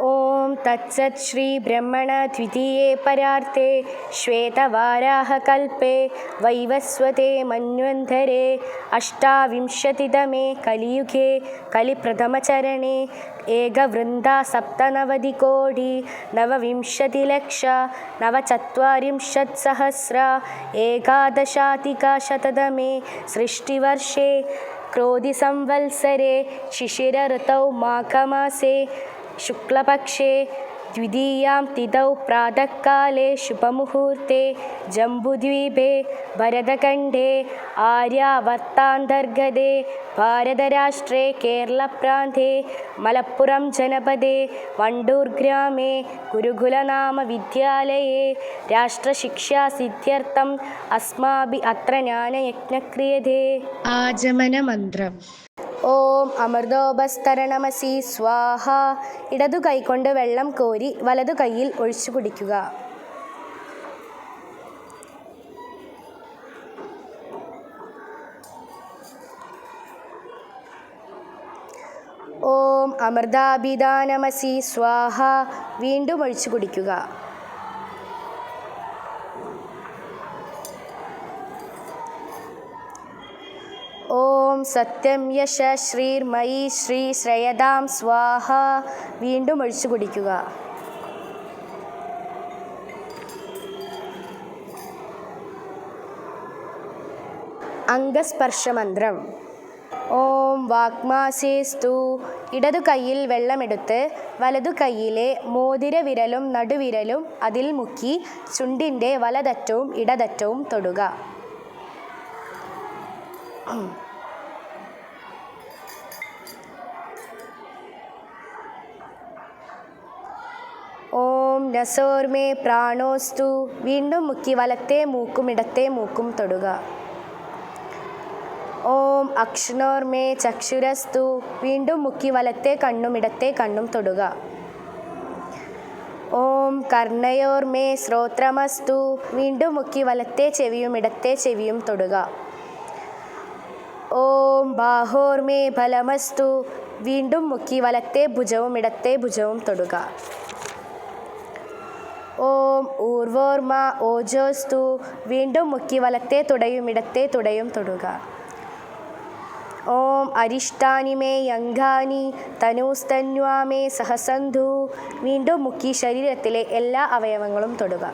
ഓം തത്സത് ശ്രീ ബ്രഹ്മണ ദ്വിതീയേ പരാർത്തേ ശ്വേതവാരാഹകൽപേ വൈവസ്വതേ മന്വന്തരേ അഷ്ടാവിംശതിതമേ കലിയുഗേ കലിപ്രഥമചരണേ ഏകവൃന്ദാ സപ്തനവതികോടി നവവിംശതിലക്ഷ നവചത്വാരിംശത്സഹസ്ര ഏകാദശാധികശതതമേ സൃഷ്ടിവർഷേ ക്രോധിസംവത്സരേ ശിശിരഋതौ മാഘമാസേ शुक्लपक्षे द्वितीयां तिथौ प्रातःकाले शुभमुहूर्ते जम्बुद्वीपे भरतखण्डे आर्यावर्तान्तर्गते भारतराष्ट्रे केरलप्रान्ते मलप्पुरं जनपदे वण्डूर्ग्रामे गुरुकुलनामविद्यालये राष्ट्रशिक्षासिद्ध्यर्थम् अस्माभिः अत्र ज्ञानयज्ञः क्रियते। ആചമനമന്ത്രം. ഓം അമൃതോപസ്തരണമസി സ്വാഹ. ഇടതു കൈകൊണ്ട് വെള്ളം കോരി വലതു കൈയിൽ ഒഴിച്ചു കുടിക്കുക. ഓം അമൃതാഭിധാനമസി സ്വാഹ. വീണ്ടും ഒഴിച്ചു കുടിക്കുക. ഓം സത്യം യശ ശ്രീർമയി ശ്രീ ശ്രയതാം സ്വാഹ. വീണ്ടും ഒഴിച്ചു കുടിക്കുക. അംഗസ്പർശമന്ത്രം. ഓം വാഗ്മാസേസ്തു. ഇടതു കൈയിൽ വെള്ളമെടുത്ത് വലതു കൈയിലെ മോതിര വിരലും നടുവിരലും അതിൽ മുക്കി ചുണ്ടിൻ്റെ വലതറ്റവും ഇടതറ്റവും തൊടുക. ഓം നസോർമേ പ്രാണോസ്തു. വീണ്ടും മുക്കി വലത്തെ മൂക്കും ഇടത്തെ മൂക്കും തൊടുക. ഓം അക്ഷ്ണോർമേ ചക്ഷുരസ്തു. വീണ്ടും മുക്കി വലത്തെ കണ്ണും ഇടത്തെ കണ്ണും തൊടുക. ഓം കർണയോർമേ ശ്രോത്രമസ്തു. വീണ്ടും മുക്കി വലത്തെ ചെവിയും ഇടത്തെ ചെവിയും തൊടുക. ഓം ബാഹോർമേ ഫലമസ്തു. വീണ്ടും മുക്കി വലത്തെ ഭുജവും ഇടത്തെ ഭുജവും തൊടുക. ഓം ഊർവോർമ ഓജോസ്തു. വീണ്ടും മുക്കി വലത്തെ തുടയും ഇടത്തെ തുടയും തൊടുക. ഓം അരിഷ്ടാനി മേ യംഗാനി തനൂസ്തന്വാമേ സഹസന്ധു. വീണ്ടും മുക്കി ശരീരത്തിലെ എല്ലാ അവയവങ്ങളും തൊടുക.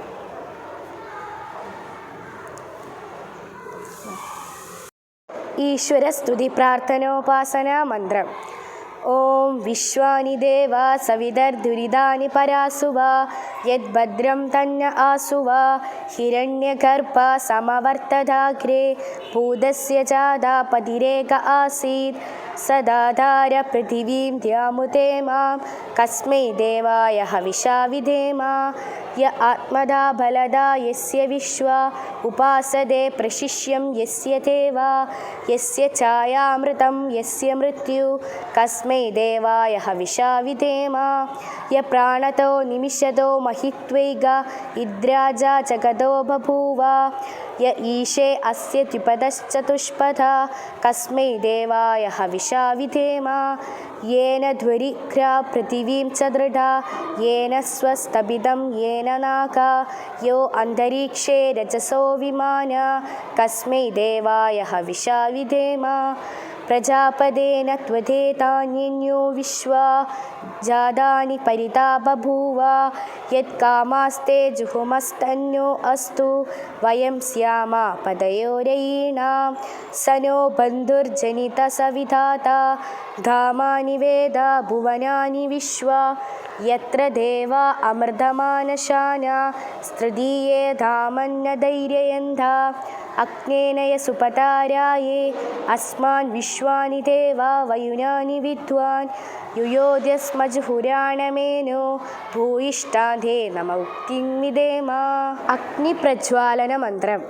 ഈശ്വരസ്തുതി പ്രാർത്ഥനോപാസനാ മന്ത്രം. ഓം വിശ്വാനി ദേവ സവിതർദുരിതാനി പരാസുവ യദ്ഭദ്രം തന്ന ആസുവ ഹിരണ്യഗർഭ സമവർത്തദാഗ്രേ ഭൂതസ്യ ജാതാ പതിരേക ആസീത് സദാധാര പൃഥിവീം ദ്യാമുതേ മാം കസ്മൈ ദേവായ ഹവിഷാ വിധേമ യ ആത്മദാ ബലദാ യസ്യ വിശ്വ ഉപാസതേ പ്രശിഷ്യം യസ്യ ദേവ യസ്യ ഛായാമൃതം യസ്യ മൃത്യു കസ്മൈ ദേവായ ഹവിഷാ വിധേമ യ പ്രാണതോ നിമിഷതോ മഹിത്വൈക ഇദ്രാജ ജഗതോ ബഭൂവ യ ഈശേ അസ്യ ദ്വിപദശ്ചതുഷ്പഥ കസ്മൈ ദേവായ ഹവിഷാ വിധേമ യേന ധ്വരിഘ്രാ പൃഥിവീം ച ദൃഢാ യേന സ്വസ്തപിതം യേന നാഗ യോ അന്തരീക്ഷേ രജസോ വിമാന കസ്മൈ ദേവായ ഹവിഷാ വിധേമ പ്രജാപതേന ത്വദേതാന്യോ വിശ്വാ ജാതാനി പരിതാ ബഭൂവ യത്കാമാസ്തേ ജുഹുമസ്തന്യോ അസ്തു വയം സ്യാമ പദയോരയീണാം സനോ ബന്ധുർജനിത സവിധാത ധാമാനി വേദ ഭുവനാനി വിശ്വ യത്ര ദേവ അമൃതമാനശാന സ്തൃതീയേ ധാമന്ന ധൈര്യയന്ത അഗ്നേനയ സുപതാരായേ അസ്മാൻ വിശ്വാനി ദേവ വയുനാനി വിദ്വാൻ യുയോധ്യസ്മജുഹുരാണമേനോ ഭൂയിഷ്ടാധേ നമ ഉക്തിം വിധേമ. അഗ്നിപ്രജ്വാലന മന്ത്രം.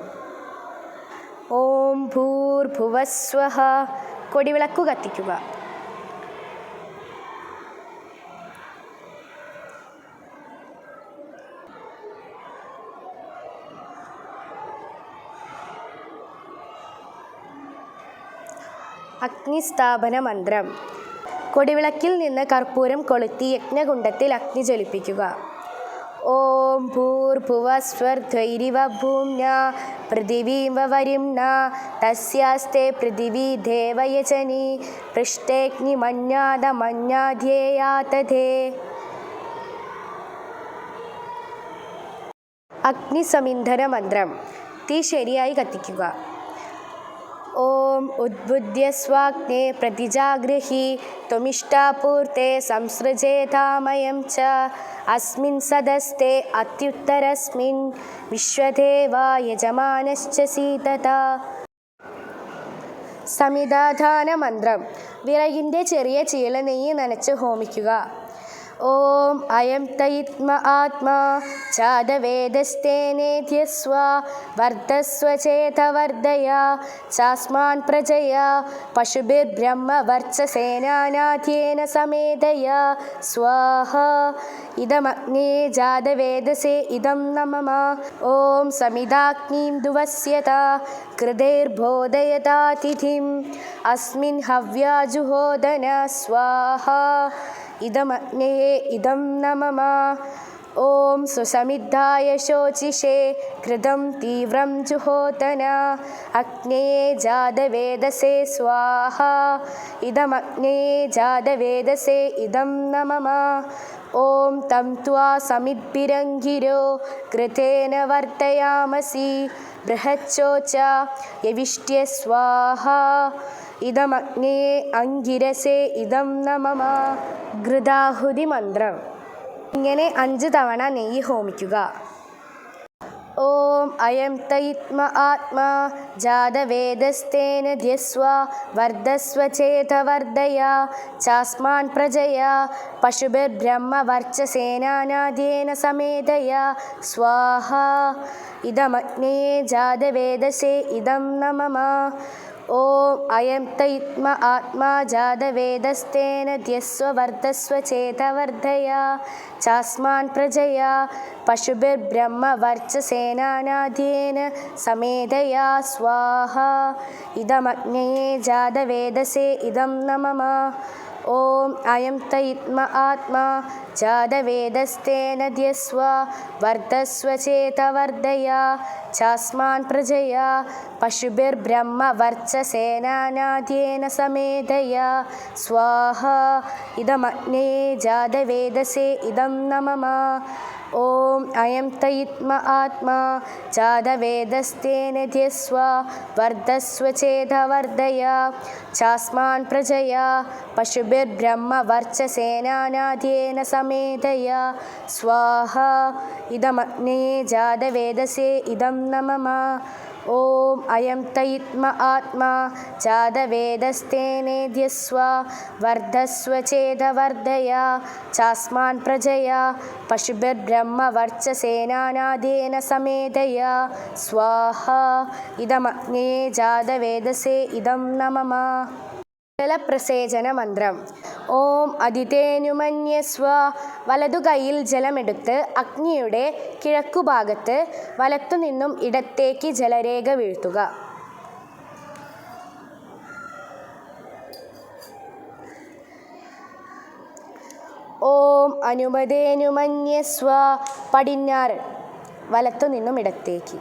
ഓം ഭൂർഭുവസ്വഃ. കൊടിവിളക്കു കത്തിക്കുക. അഗ്നിസ്ഥാപന മന്ത്രം. കൊടിവിളക്കിൽ നിന്ന് കർപ്പൂരം കൊളുത്തി യജ്ഞകുണ്ഡത്തിൽ അഗ്നി ജ്വലിപ്പിക്കുക. ഓം ഭൂർഭുവസ്വർധ്വൈരിവഭൂമ്നാ പൃഥിവീം വവരിംനാ തസ്യാസ്തേ പൃഥിവീ ദേവയജനി പൃഷ്ടേഗ്നിമന്യാദമന്യാധ്യേയാതധേ. അഗ്നിസമിന്ധന മന്ത്രം. തീ ശരിയായി കത്തിക്കുക. ഓം ഉദ്ബുദ്ധ്യസ്വാഗ്നേ പ്രതിജാഗൃഹി ത്വമിഷ്ടാപൂർത്തേ സംസൃജേതാമയം ച അസ്മിൻ സദസ്തേ അത്യുത്തരസ്മിൻ വിശ്വദേവാ യജമാനശ്ച സീതത. സമിധാധാന മന്ത്രം. വിറകിൻ്റെ ചെറിയ ചീള നെയ്യ് നനച്ച് ഹോമിക്കുക. ഓം അയം തയിത്മ ആത്മാ ചാദവേദസ്തേനേധ്യസ്വ വർദ്ധസ്വ ചേതവർദ്ധയ ചാസ്മാൻ പ്രജയ പശുഭിർബ്രഹ്മ വർച്ചസേനാനാധ്യേന സമേതയ സ്വാഹ. ഇദമഗ്നേ ജാതവേദസേ ഇദം നമമ. ഓം സമിധാഗ്നിം ദുവസ്യത കൃതൈർബോധയതാതിഥിം അസ്മിൻ ഹവ്യാജുഹോദന സ്വാഹ. ഇദമഗ്നേ ഇദം നമമ. ഓം സുസമിദ്ധായ ശോചിഷേ കൃതം തീവ്രം ജുഹോതന അഗ്നേ ജാതവേദസേ സ്വാഹ. ഇദമഗ്നേ ജാതവേദസേ ഇദം നമമ. ഓം തം ത്വാ സമിദ്ഭിരംഗിരോ കൃതേന വർത്തയാമസി ബൃഹച്ചോച്ച യവിഷ്ട്യ സ്വാഹ. ഇദമഗ്നേ അംഗിരസേ ഇദം നമമ. ഘൃതാഹുതി മന്ത്രം. ഇങ്ങനെ 5 തവണ നെയ്യ് ഹോമിക്കുക. ഓം അയം തയിത്മ ആത്മാ ജാതവേദസ്തേന ധ്യസ്വ വർദ്ധസ്വ ചേതവർദ്ധയ ചാസ്മാൻ പ്രജയ പശുഭിർബ്രഹ്മ വർച്ചസേനാനാധ്യേന സമേതയ സ്വാഹ. ഇദമഗ്നേ ജാതവേദസേ ഇദം നമമ. ഓം അയം തയിത്മ ആത്മാ ജാതവേദസ്തേന ധ്യസ്വ വർദ്ധസ്വ ചേതവർദ്ധയ ചാസ്മാൻ പ്രജയ പശുഭിർബ്രഹ്മ വർച്ചസേനാനാധ്യേന സമേതയ സ്വാഹ. ഇദമഗ്നേ ജാതവേദസേ ഇദം നമമ. ഓം അയം തയിത്മ ആത്മാ ജാതവേദസ്തേന ധ്യസ്വ വർദ്ധസ്വ ചേതവർദ്ധയ ചാസ്മാൻ പ്രജയ പശുഭിർബ്രഹ്മ വർച്ചസേനാനാധ്യേന സമേതയ സ്വാഹ. ഇദമഗ്നേ ജാതവേദസേ ഇദം നമമ. ഓം അയം തയിത്മ ആത്മാ ജാതവേദസ്തേന ധ്യസ്വ വർദ്ധസ്വ ചേതവർദ്ധയ ചാസ്മാൻ പ്രജയ പശുഭിർബ്രഹ്മ വർച്ചസേനാനാധ്യേന സമേതയ സ്വാഹ. ഇദമഗ്നേ ജാതവേദസേ ഇദം നമമ. ഓം അയം തയിത്മ ആത്മാ ജാതവേദസ്തേനേധ്യസ്വ വർദ്ധസ്വ ചേതവർദ്ധയ ചാസ്മാൻ പ്രജയ പശുഭിർബ്രഹ്മ വർച്ചസേനാനാധ്യേന സമേതയ സ്വാഹ. ഇദമഗ്നേ ജാതവേദസേ ഇദം നമമ. ജലപ്രസേചന മന്ത്രം. ഓം അതിഥേനുമന്യസ്വ. വലതു കൈയിൽ ജലമെടുത്ത് അഗ്നിയുടെ കിഴക്കുഭാഗത്ത് വലത്തുനിന്നും ഇടത്തേക്ക് ജലരേഖ വീഴ്ത്തുക. ഓം അനുമതേനുമന്യസ്വ. പടിഞ്ഞാറ് വലത്തുനിന്നും ഇടത്തേക്ക്.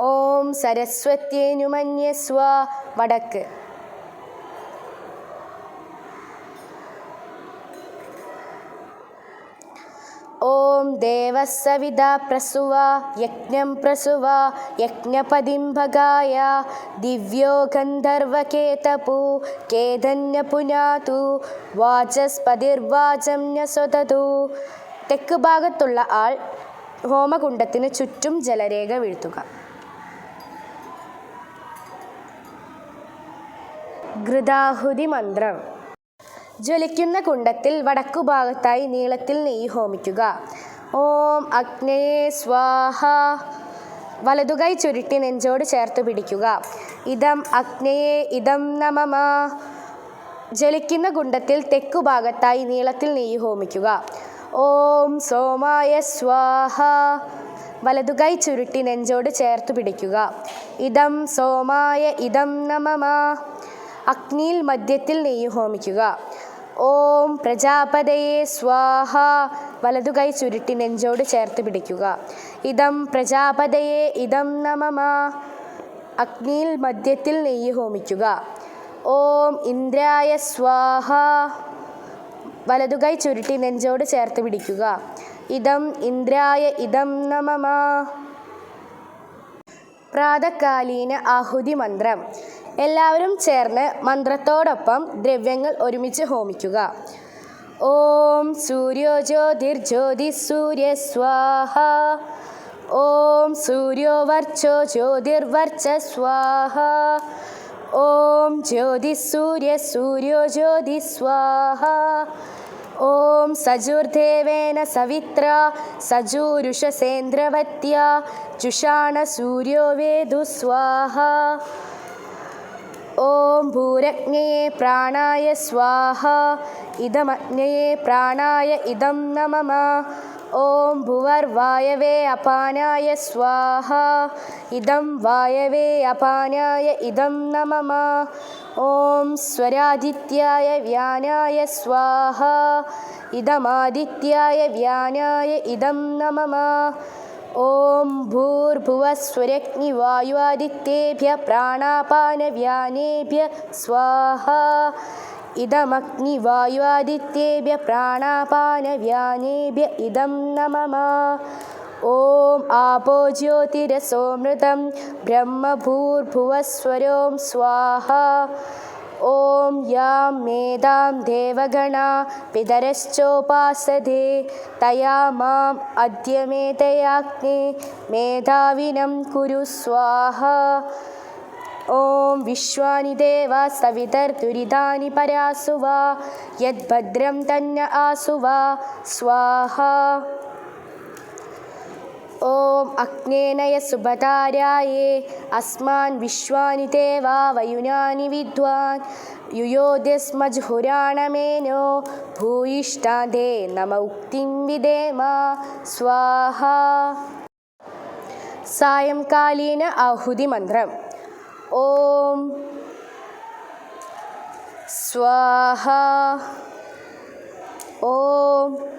ഓം സരസ്വത്യേനുമന്യസ്വ. വടക്ക്. ഓം ദേവസവിത പ്രസുവ യജ്ഞം പ്രസുവ യജ്ഞപതിം ഭഗായ ദിവ്യോ ഗന്ധർവകേതപു കേതന്യ പുനാതു വാചസ്പതിർവാചം ന്യസ്വതതു. തെക്ക് ഭാഗത്തുള്ള ആൾ ഹോമകുണ്ഡത്തിന് ചുറ്റും ജലരേഖ വീഴ്ത്തുക. ഘൃതാഹുതി മന്ത്രം. ജ്വലിക്കുന്ന കുണ്ഡത്തിൽ വടക്കുഭാഗത്തായി നീളത്തിൽ നെയ്യ് ഹോമിക്കുക. ഓം അഗ്നേ സ്വാഹ. വലതുകൈ ചുരുട്ടി നെഞ്ചോട് ചേർത്ത് പിടിക്കുക. ഇദം അഗ്നയേ ഇദം നമമ. ജ്വലിക്കുന്ന കുണ്ഡത്തിൽ തെക്കുഭാഗത്തായി നീളത്തിൽ നെയ്യ് ഹോമിക്കുക. ഓം സോമായ സ്വാഹ. വലതുകൈ ചുരുട്ടി നെഞ്ചോട് ചേർത്ത് പിടിക്കുക. ഇദം സോമായ ഇദം നമമ. അഗ്നിയിൽ മധ്യത്തിൽ നെയ്യ് ഹോമിക്കുക. ഓം പ്രജാപതയേ സ്വാഹ. വലതുകൈ ചുരുട്ടി നെഞ്ചോട് ചേർത്ത് പിടിക്കുക. ഇദം പ്രജാപതയേ ഇദം നമമ. അഗ്നിയിൽ മധ്യത്തിൽ നെയ്യ് ഹോമിക്കുക. ഓം ഇന്ദ്രായ സ്വാഹ. വലതുകൈ ചുരുട്ടി നെഞ്ചോട് ചേർത്ത് പിടിക്കുക. ഇദം ഇന്ദ്രായ ഇദം നമമ. പ്രാതകാലീന ആഹുതി മന്ത്രം. എല്ലാവരും ചേർന്ന് മന്ത്രത്തോടൊപ്പം ദ്രവ്യങ്ങൾ ഒരുമിച്ച് ഹോമിക്കുക. ഓം സൂര്യോ ജ്യോതിർജ്യോതി സൂര്യ സ്വാഹ. ഓം സൂര്യോ വർച്ചോ ജ്യോതിർവർച്ച സ്വാഹ. ഓം ജ്യോതി സൂര്യ സൂര്യോ ജ്യോതി സ്വാഹ. ഓം സജുർദേവേന സവിത്ര സജൂരുഷസേന്ദ്രവത്യ ജുഷാണ സൂര്യോ വേദു സ്വാഹ. ഓം ഭൂരജ്ഞയേ പ്രാണായ സ്വാഹ. ഇദമജ്ഞയേ പ്രാണായ ഇദം നമമ. ഓം ഭുവർവായവേ അപാനായ സ്വാഹ. ഇദം വായവേ അപാനായ ഇദം നമമ. ഓം സ്വരാദിത്യായ വ്യാനായ സ്വാഹ. ഇദമാദിത്യായ വ്യാനായ ഇദം നമമ. ഓം ഭൂർഭുവസ്വരഗ്നിവായുവാദിത്യേഭ്യ പ്രാണാപാനവ്യാനേഭ്യ സ്വാഹ. ഇദമഗ്നിവായുവാദിത്യേഭ്യ പ്രാണാപാനവ്യാനേഭ്യ ഇദം നമമ. ഓം ആപോ ജ്യോതിരസോമൃതം ബ്രഹ്മഭൂർഭുവസ്വരോം സ്വാഹ. ഓം യാം മേധാം ദേവഗണാ പിതരശ്ചോപാസതേ തയാ മാം അദ്യ മേധയാഗ്നേ മേധാവിനം കുരു സ്വാഹ. ഓം വിശ്വാനി ദേവ സവിതർദുരിതാനി പരാസുവ യദ്ഭദ്രം തന്ന ആസുവ സ്വാഹ. ഓം അഗ്നേനയ സുഭതാരായേ അസ്മാൻ വിശ്വാനി ദേവാ വയുനാനി വിദ്വാൻ യുയോദ്യസ്മജ്ഹുരാണമേനോ ഭൂയിഷ്ഠാദേ നമ ഉക്തിം വിദേമ സ്വാഹ. സായംകാലീന ആഹുതി മന്ത്രം. ഓം സ്വാഹ. ഓം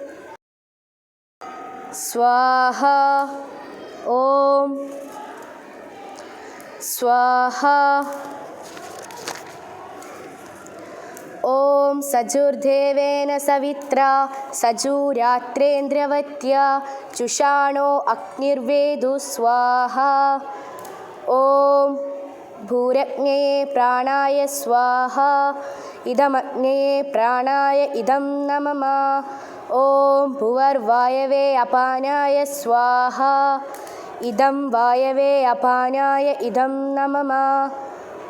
സ്വാഹ. ഓം സ്വാഹ. ഓം സജുർദേവേന സവിത്ര സജൂരാത്രേന്ദ്രവത്യ ചുഷാണോ അഗ്നിർവേദു സ്വാഹ. ഓം ഭൂരജ്ഞയേ പ്രാണായ സ്വാഹ. ഇദമഗ്നയേ പ്രാണായ ഇദം നമമ. ഓം ഭുവർവായവേ അപാനായ സ്വാഹ. ഇദം വായവേ അപാനായ ഇദം നമമ.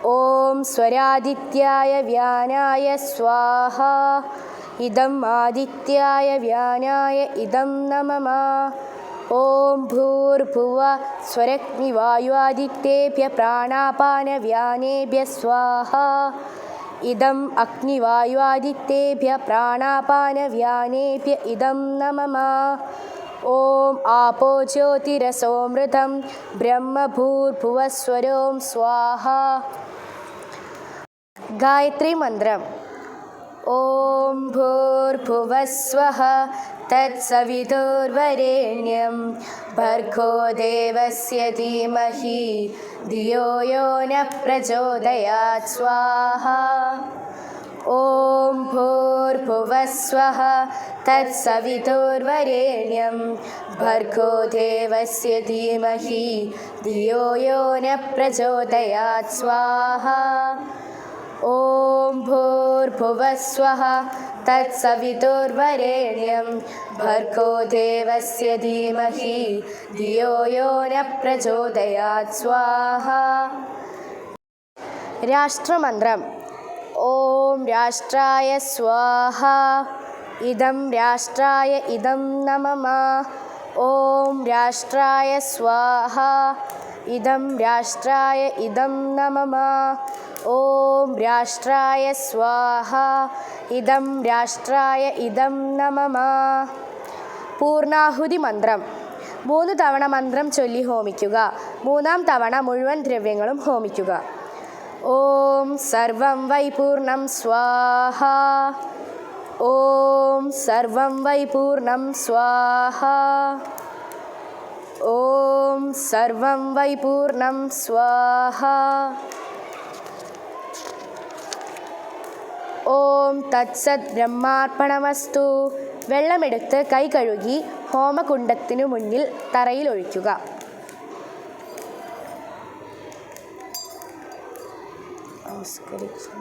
ഓം സ്വരാദിത്യായ വ്യാനായ സ്വാഹ. ഇദം ആദിത്യായ വ്യാനായ ഇദം നമമ. ഓം ഭൂർഭുവ സ്വരഗ്നിവായുവാദിത്യേഭ്യ പ്രാണാപാനവ്യാനേഭ്യ സ്വാഹ. ഇദം അഗ്നിവായുവാദിത്യേഭ്യ പ്രാണാപാനവ്യാനേഭ്യ ഇദം നമമ. ഓം ആപോ ജ്യോതിരസോമൃതം ബ്രഹ്മഭൂർഭുവസ്വരോം സ്വാഹ. ഗായത്രി മന്ത്രം. ഓം ഭൂർഭുവസ്വഃ തത്സവിതുർവരേണ്യം ഭർഗോ ദേവസ്യ ധീമഹി ധിയോ യോ ന പ്രചോദയാത് സ്വാഹ. ഓം ഭൂർഭുവസ്വഃ തത്സവിതുർവരേണ്യം ഭർഗോ ദേവസ്യ ധീമഹി ധിയോ യോ ന പ്രചോദയാത് സ്വാഹ. ഓം ഭൂർഭുവസ്വഃ തത്സവിതുർവരേണ്യം ഭർഗോ ദേവസ്യ ധീമഹി ധിയോ യോ ന പ്രചോദയാത് സ്വാഹ. രാഷ്ട്രമന്ത്രം. ഓം രാഷ്ട്രായ സ്വാഹ. ഇദം രാഷ്ട്രായ ഇദം നമമ. ഓം രാഷ്ട്രായ സ്വാഹ. ഇദം രാഷ്ട്രായ ഇദം നമമ. ഓം രാഷ്ട്രായ സ്വാഹ. ഇദം രാഷ്ട്രായ ഇദം നമമ. പൂർണാഹുതി മന്ത്രം. 3 തവണ മന്ത്രം ചൊല്ലി ഹോമിക്കുക. 3-ാം തവണ മുഴുവൻ ദ്രവ്യങ്ങളും ഹോമിക്കുക. ഓം സർവം വൈ പൂർണം സ്വാഹ. ഓം സർവം വൈ പൂർണം സ്വാഹ. ഓം സർവം വൈ പൂർണം സ്വാഹ. ഓം തത്സത് ബ്രഹ്മാർപ്പണമസ്തു. വെള്ളമെടുത്ത് കൈ കഴുകി ഹോമകുണ്ഡത്തിനു മുന്നിൽ തറയിൽ ഒഴിക്കുക. നമസ്കരിച്ചു.